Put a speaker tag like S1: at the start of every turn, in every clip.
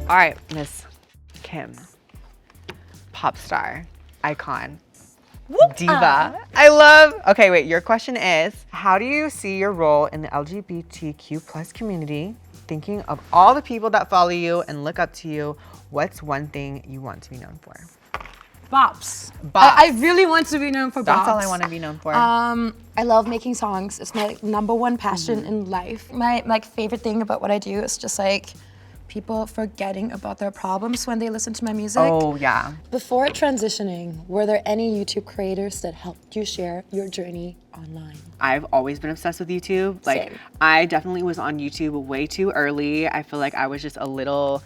S1: All right, Miss Kim, pop star, icon, diva. I love. Okay, wait. Your question is, how do you see your role in the LGBTQ plus community? Thinking of all the people that follow you and look up to you, what's one thing you want to be known for?
S2: Bops.
S1: Bops.
S2: I really want to be known for bops.
S1: That's all I want to be known for.
S2: I love making songs. It's my number one passion in life. My favorite thing about what I do is just like people forgetting about their problems when they listen to my music.
S1: Oh, yeah.
S2: Before transitioning, were there any YouTube creators that helped you share your journey online?
S1: I've always been obsessed with YouTube. Like,
S2: Same.
S1: I definitely was on YouTube way too early. I feel like I was just a little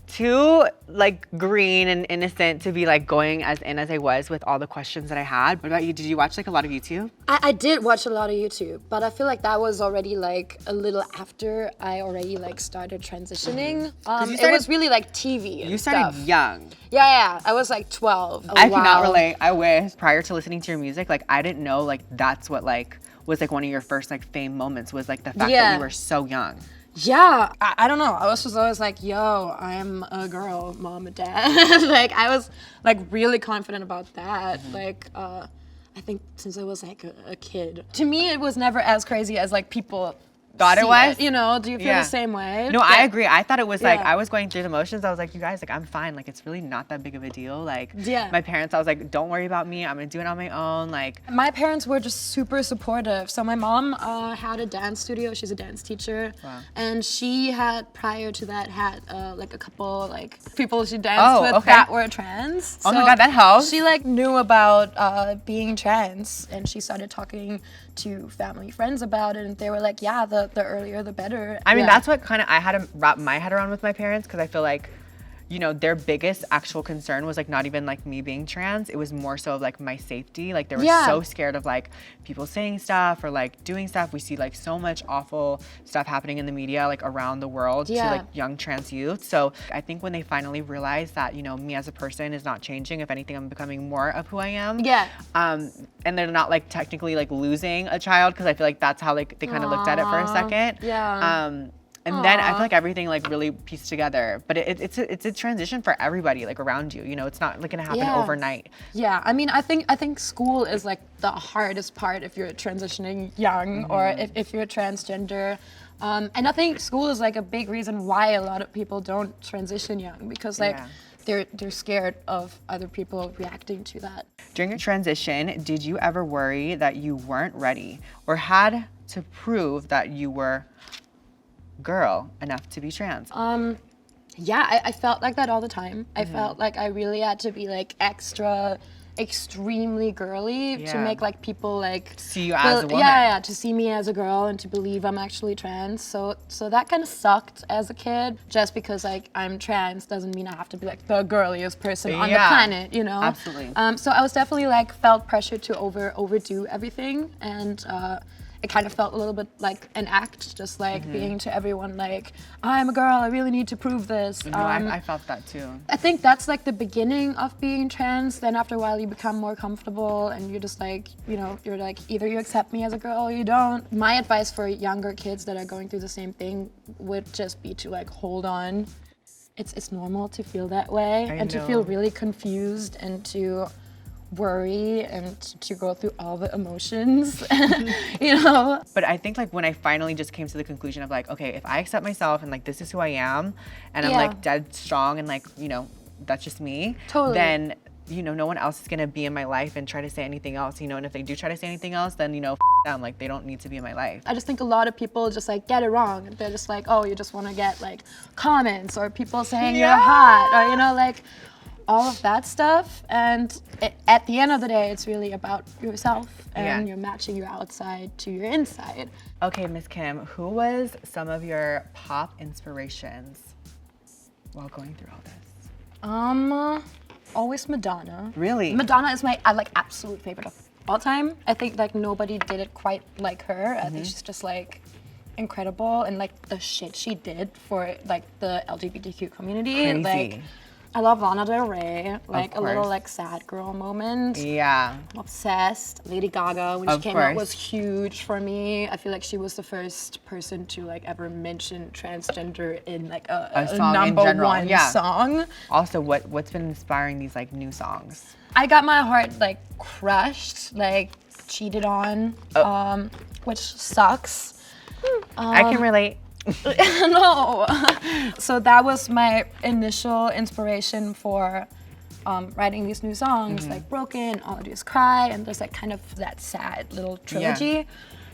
S1: too like green and innocent to be like going as in as I was with all the questions that I had. What about you? Did you watch like a lot of YouTube?
S2: I did watch a lot of YouTube, but I feel like that was already like a little after I already like started transitioning. It was really like TV and
S1: You started
S2: stuff.
S1: young.
S2: Yeah. I was like 12.
S1: I cannot relate. I wish. Prior to listening to your music, like I didn't know like that's what like was like one of your first like fame moments was like the fact that
S2: Yeah.
S1: you were so young.
S2: Yeah, I don't know. I was just always like, yo, I'm a girl, mom and dad. Like, I was like really confident about that. Like, I think since I was like a kid. To me, it was never as crazy as like people
S1: Thought it
S2: see
S1: was?
S2: You know, do you feel
S1: Yeah.
S2: the same way?
S1: No, I agree. I thought it was like,
S2: Yeah.
S1: I was going through the motions. I was like, you guys, like, I'm fine. Like, it's really not that big of a deal. Like,
S2: Yeah.
S1: my parents, I was like, don't worry about me. I'm going to do it on my own. Like,
S2: My parents were just super supportive. So my mom had a dance studio. She's a dance teacher.
S1: Wow.
S2: And she had, prior to that, had like a couple like people she danced with
S1: okay.
S2: that were trans.
S1: Oh my
S2: So
S1: God, that helps.
S2: She like knew about being trans, and she started talking to family friends about it, and they were like, yeah, the earlier the better.
S1: I mean,
S2: Yeah.
S1: that's what kind of I had to wrap my head around with my parents because I feel like, you know, their biggest actual concern was like not even like me being trans. It was more so of like my safety. Like they were
S2: Yeah.
S1: so scared of like people saying stuff or like doing stuff. We see like so much awful stuff happening in the media like around the world to
S2: Yeah.
S1: like young trans youth. So I think when they finally realized that, you know, me as a person is not changing. If anything, I'm becoming more of who I am.
S2: Yeah.
S1: And they're not like technically like losing a child because I feel like that's how like they kind of looked at it for a second.
S2: Yeah.
S1: And then I feel like everything like really pieced together. But it's a transition for everybody like around you. You know, it's not like gonna happen
S2: Yeah.
S1: overnight.
S2: Yeah, I mean, I think school is like the hardest part if you're transitioning young or if you're transgender. And I think school is like a big reason why a lot of people don't transition young because like
S1: Yeah.
S2: they're scared of other people reacting to that.
S1: During your transition, did you ever worry that you weren't ready or had to prove that you were girl enough to be trans?
S2: Yeah, I felt like that all the time. I felt like I really had to be like extremely girly to
S1: Yeah.
S2: make like people like
S1: See you as a woman.
S2: Yeah, to see me as a girl and to believe I'm actually trans. So that kind of sucked as a kid. Just because like I'm trans doesn't mean I have to be like the girliest person on the
S1: Yeah.
S2: planet, you know?
S1: Absolutely.
S2: So I was definitely like felt pressure to overdo everything, and it kind of felt a little bit like an act, just like being to everyone like, I'm a girl, I really need to prove this.
S1: No, I felt that too.
S2: I think that's like the beginning of being trans. Then after a while you become more comfortable and you're just like, you know, you're like, either you accept me as a girl or you don't. My advice for younger kids that are going through the same thing would just be to like hold on. It's normal to feel that way and to feel
S1: know.
S2: really confused and to worry and to go through all the emotions, you know?
S1: But I think like when I finally just came to the conclusion of like, okay, if I accept myself and like this is who I am and I'm
S2: Yeah.
S1: like dead strong and like, you know, that's just me,
S2: Totally.
S1: then, you know, no one else is gonna be in my life and try to say anything else, you know, and if they do try to say anything else, then, you know, them, like they don't need to be in my life.
S2: I just think a lot of people just like get it wrong. They're just like, oh, you just want to get like comments or people saying you're hot or, you know, like all of that stuff. And at the end of the day, it's really about yourself and you're matching your outside to your inside.
S1: Okay, Miss Kim, who was some of your pop inspirations while going through all this?
S2: Always Madonna.
S1: Really?
S2: Madonna is my like absolute favorite of all time. I think like nobody did it quite like her. I think she's just like incredible, and like the shit she did for like the LGBTQ community.
S1: Crazy.
S2: Like I love Lana Del Rey, like a little
S1: course.
S2: like sad girl moment.
S1: Yeah.
S2: I'm obsessed. Lady Gaga, when
S1: Of
S2: she came out,
S1: course.
S2: was huge for me. I feel like she was the first person to like ever mention transgender in like a
S1: song in
S2: number
S1: general,
S2: one
S1: yeah.
S2: song.
S1: Also, what's been inspiring these like new songs?
S2: I got my heart like crushed, like cheated on, which sucks.
S1: I can relate.
S2: No. So that was my initial inspiration for writing these new songs, like Broken, All I Do Is Cry, and there's like kind of that sad little trilogy.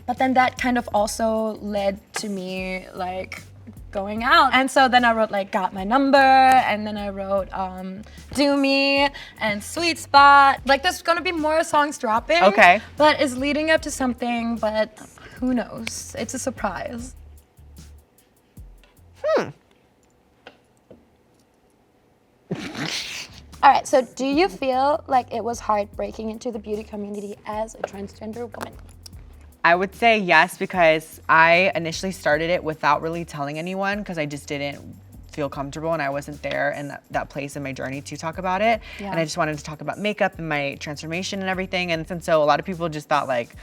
S2: But then that kind of also led to me like going out. And so then I wrote like Got My Number, and then I wrote Do Me and Sweet Spot. Like there's gonna be more songs dropping.
S1: Okay.
S2: But it's leading up to something, but who knows? It's a surprise. All right, so do you feel like it was hard breaking into the beauty community as a transgender woman?
S1: I would say yes, because I initially started it without really telling anyone because I just didn't feel comfortable and I wasn't there in that place in my journey to talk about it.
S2: Yeah.
S1: And I just wanted to talk about makeup and my transformation and everything. And so a lot of people just thought like,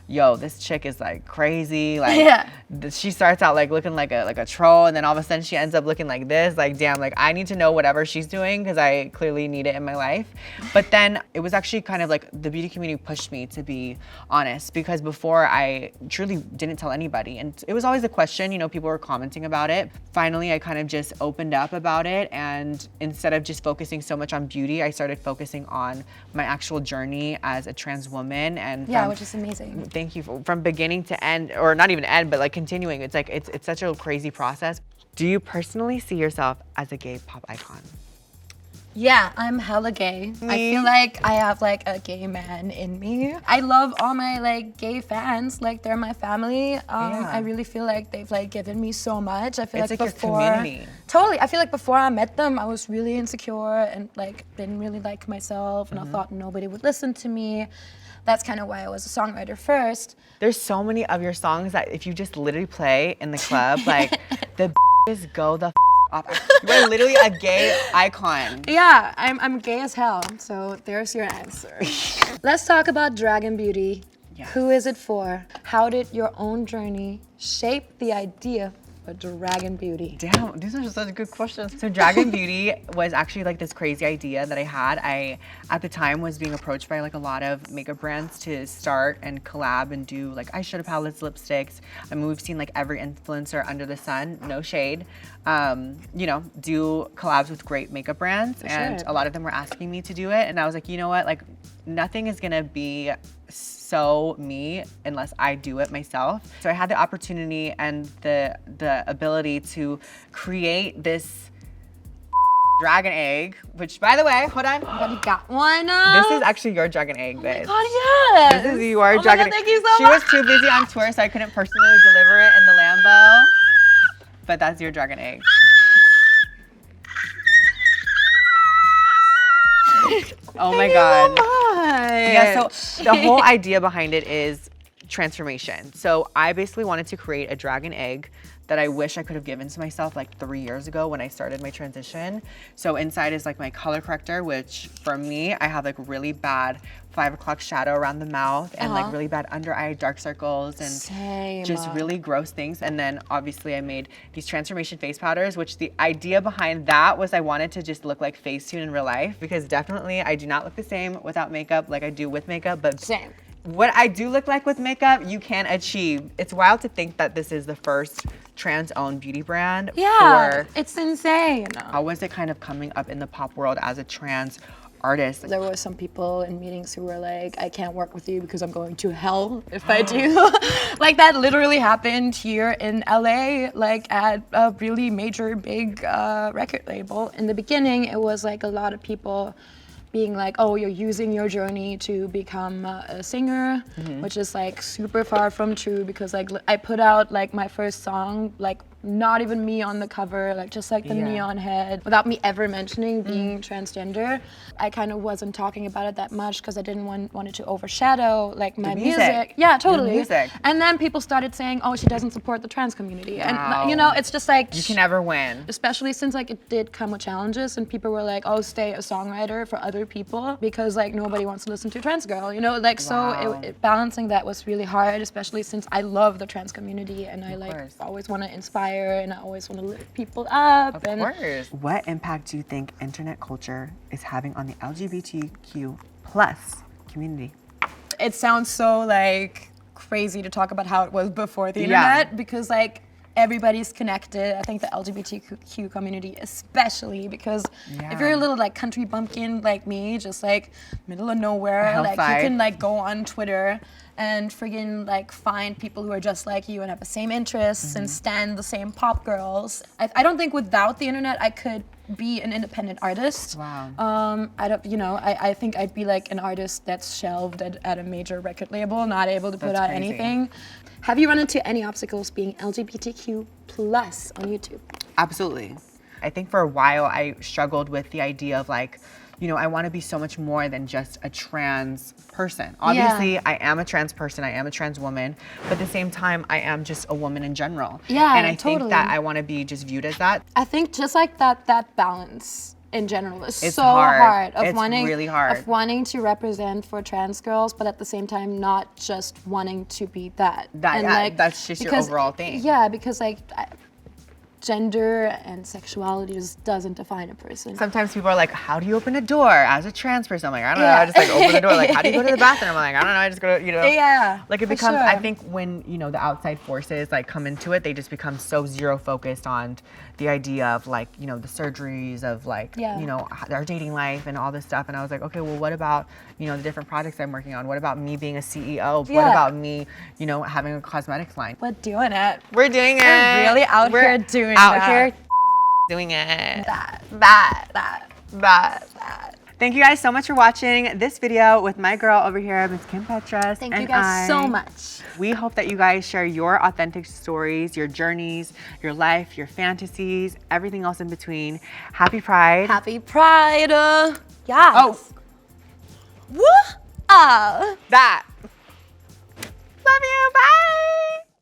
S1: yo, this chick is like crazy. Like
S2: Yeah.
S1: she starts out like looking like a troll, and then all of a sudden she ends up looking like this. Like, damn, like I need to know whatever she's doing because I clearly need it in my life. But then it was actually kind of like the beauty community pushed me to be honest, because before I truly didn't tell anybody. And it was always a question, you know, people were commenting about it. Finally, I kind of just opened up about it, and instead of just focusing so much on beauty, I started focusing on my actual journey as a trans woman. And
S2: Yeah,
S1: from-
S2: which is amazing.
S1: Thank you. From beginning to end, or not even end, but like continuing. It's like, it's such a crazy process. Do you personally see yourself as a gay pop icon?
S2: Yeah, I'm hella gay. I
S1: Me?
S2: feel like I have like a gay man in me. I love all my like gay fans. Like they're my family. I really feel like they've like given me so much. I feel
S1: It's
S2: like
S1: like your
S2: before,
S1: community.
S2: totally. I feel like before I met them, I was really insecure and like didn't really like myself, and I thought nobody would listen to me. That's kind of why I was a songwriter first.
S1: There's so many of your songs that if you just literally play in the club, like the just go the off. You are literally a gay icon.
S2: Yeah, I'm gay as hell. So there's your answer. Let's talk about Dragon Beauty.
S1: Yes.
S2: Who is it for? How did your own journey shape the idea for Dragon Beauty?
S1: Damn, these are such good questions. So Dragon Beauty was actually like this crazy idea that I had. I, at the time, was being approached by like a lot of makeup brands to start and collab and do like eyeshadow palettes, lipsticks. I mean, we've seen like every influencer under the sun, no shade, you know, do collabs with great makeup brands. And
S2: sure.
S1: a lot of them were asking me to do it. And I was like, you know what, like nothing is gonna be so me unless I do it myself. So I had the opportunity and the ability to create this dragon egg, which by the way, hold on.
S2: But you got one.
S1: This is actually your dragon egg, babe.
S2: Oh, yes.
S1: This is your
S2: Oh my
S1: dragon
S2: God,
S1: egg.
S2: thank you so
S1: She
S2: much.
S1: was too busy on tour, so I couldn't personally deliver it in the Lambo. But that's your dragon egg. Oh my God. Yeah, so the whole idea behind it is transformation. So I basically wanted to create a dragon egg that I wish I could have given to myself like 3 years ago when I started my transition. So inside is like my color corrector, which for me, I have like really bad 5 o'clock shadow around the mouth and like really bad under eye dark circles and
S2: Same.
S1: just really gross things. And then obviously I made these transformation face powders, which the idea behind that was I wanted to just look like Facetune in real life, because definitely I do not look the same without makeup like I do with makeup, but
S2: Same.
S1: what I do look like with makeup, you can achieve. It's wild to think that this is the first trans-owned beauty brand.
S2: Yeah,
S1: For
S2: it's insane.
S1: how was it kind of coming up in the pop world as a trans artist?
S2: There were some people in meetings who were like, I can't work with you because I'm going to hell if I do. Like that literally happened here in LA, like at a really major big record label. In the beginning, it was like a lot of people being like, oh, you're using your journey to become a singer, which is like super far from true, because like I put out like my first song like not even me on the cover, like just like the
S1: Yeah.
S2: neon head, without me ever mentioning being transgender. I kind of wasn't talking about it that much because I didn't want it to overshadow like my
S1: music.
S2: Yeah,
S1: Your
S2: totally.
S1: music.
S2: And then people started saying, oh, she doesn't support the trans community.
S1: Wow.
S2: And you know, it's just like,
S1: You can never win.
S2: especially since like it did come with challenges and people were like, oh, stay a songwriter for other people because like nobody wants to listen to trans girl, you know, like
S1: Wow.
S2: so balancing that was really hard, especially since I love the trans community and I like
S1: course.
S2: always want to inspire and I always want to lift people up.
S1: Of
S2: and
S1: course. What impact do you think internet culture is having on the LGBTQ plus community?
S2: it sounds so like crazy to talk about how it was before the
S1: Yeah.
S2: internet because like everybody's connected. I think the LGBTQ community especially because
S1: Yeah.
S2: if you're a little like country bumpkin like me, just like middle of nowhere, like
S1: Hillside.
S2: you can like go on Twitter and friggin' like find people who are just like you and have the same interests and stand the same pop girls. I don't think without the internet I could be an independent artist.
S1: Wow.
S2: I don't, you know, I think I'd be like an artist that's shelved at a major record label, not able to put
S1: That's
S2: out
S1: crazy.
S2: anything. Have you run into any obstacles being LGBTQ plus on YouTube?
S1: Absolutely. I think for a while I struggled with the idea of like, you know, I want to be so much more than just a trans person. Obviously, I am a trans person, I am a trans woman, but at the same time, I am just a woman in general.
S2: Yeah,
S1: and I think
S2: totally.
S1: that I want to be just viewed as that.
S2: I think just like that balance in general is
S1: It's
S2: so
S1: hard.
S2: hard. Of
S1: It's
S2: wanting,
S1: really hard.
S2: Of wanting to represent for trans girls, but at the same time not just wanting to be that.
S1: That's just your overall thing.
S2: Yeah, because like gender and sexuality just doesn't define a person.
S1: Sometimes people are like, how do you open a door as a trans person? I'm like, I don't know,
S2: Yeah.
S1: I just like open the door. Like, how do you go to the bathroom? I'm like, I don't know, I just go to, you know.
S2: Yeah,
S1: Like it
S2: for
S1: becomes, I
S2: sure.
S1: think when, you know, the outside forces like come into it, they just become so zero focused on the idea of like, you know, the surgeries of like,
S2: Yeah.
S1: you know, our dating life and all this stuff. And I was like, okay, well, what about, you know, the different projects I'm working on? What about me being a CEO? What
S2: Yeah.
S1: about me, you know, having a cosmetics line?
S2: We're doing it.
S1: We're doing it.
S2: We're really out
S1: We're
S2: here doing
S1: out
S2: that.
S1: here doing it.
S2: That.
S1: Thank you guys so much for watching this video with my girl over here, Miss Kim Petras.
S2: Thank you
S1: and
S2: guys so
S1: I.
S2: much.
S1: We hope that you guys share your authentic stories, your journeys, your life, your fantasies, everything else in between. Happy Pride.
S2: Happy Pride. Yes.
S1: Oh.
S2: Woo!
S1: That. Love you. Bye.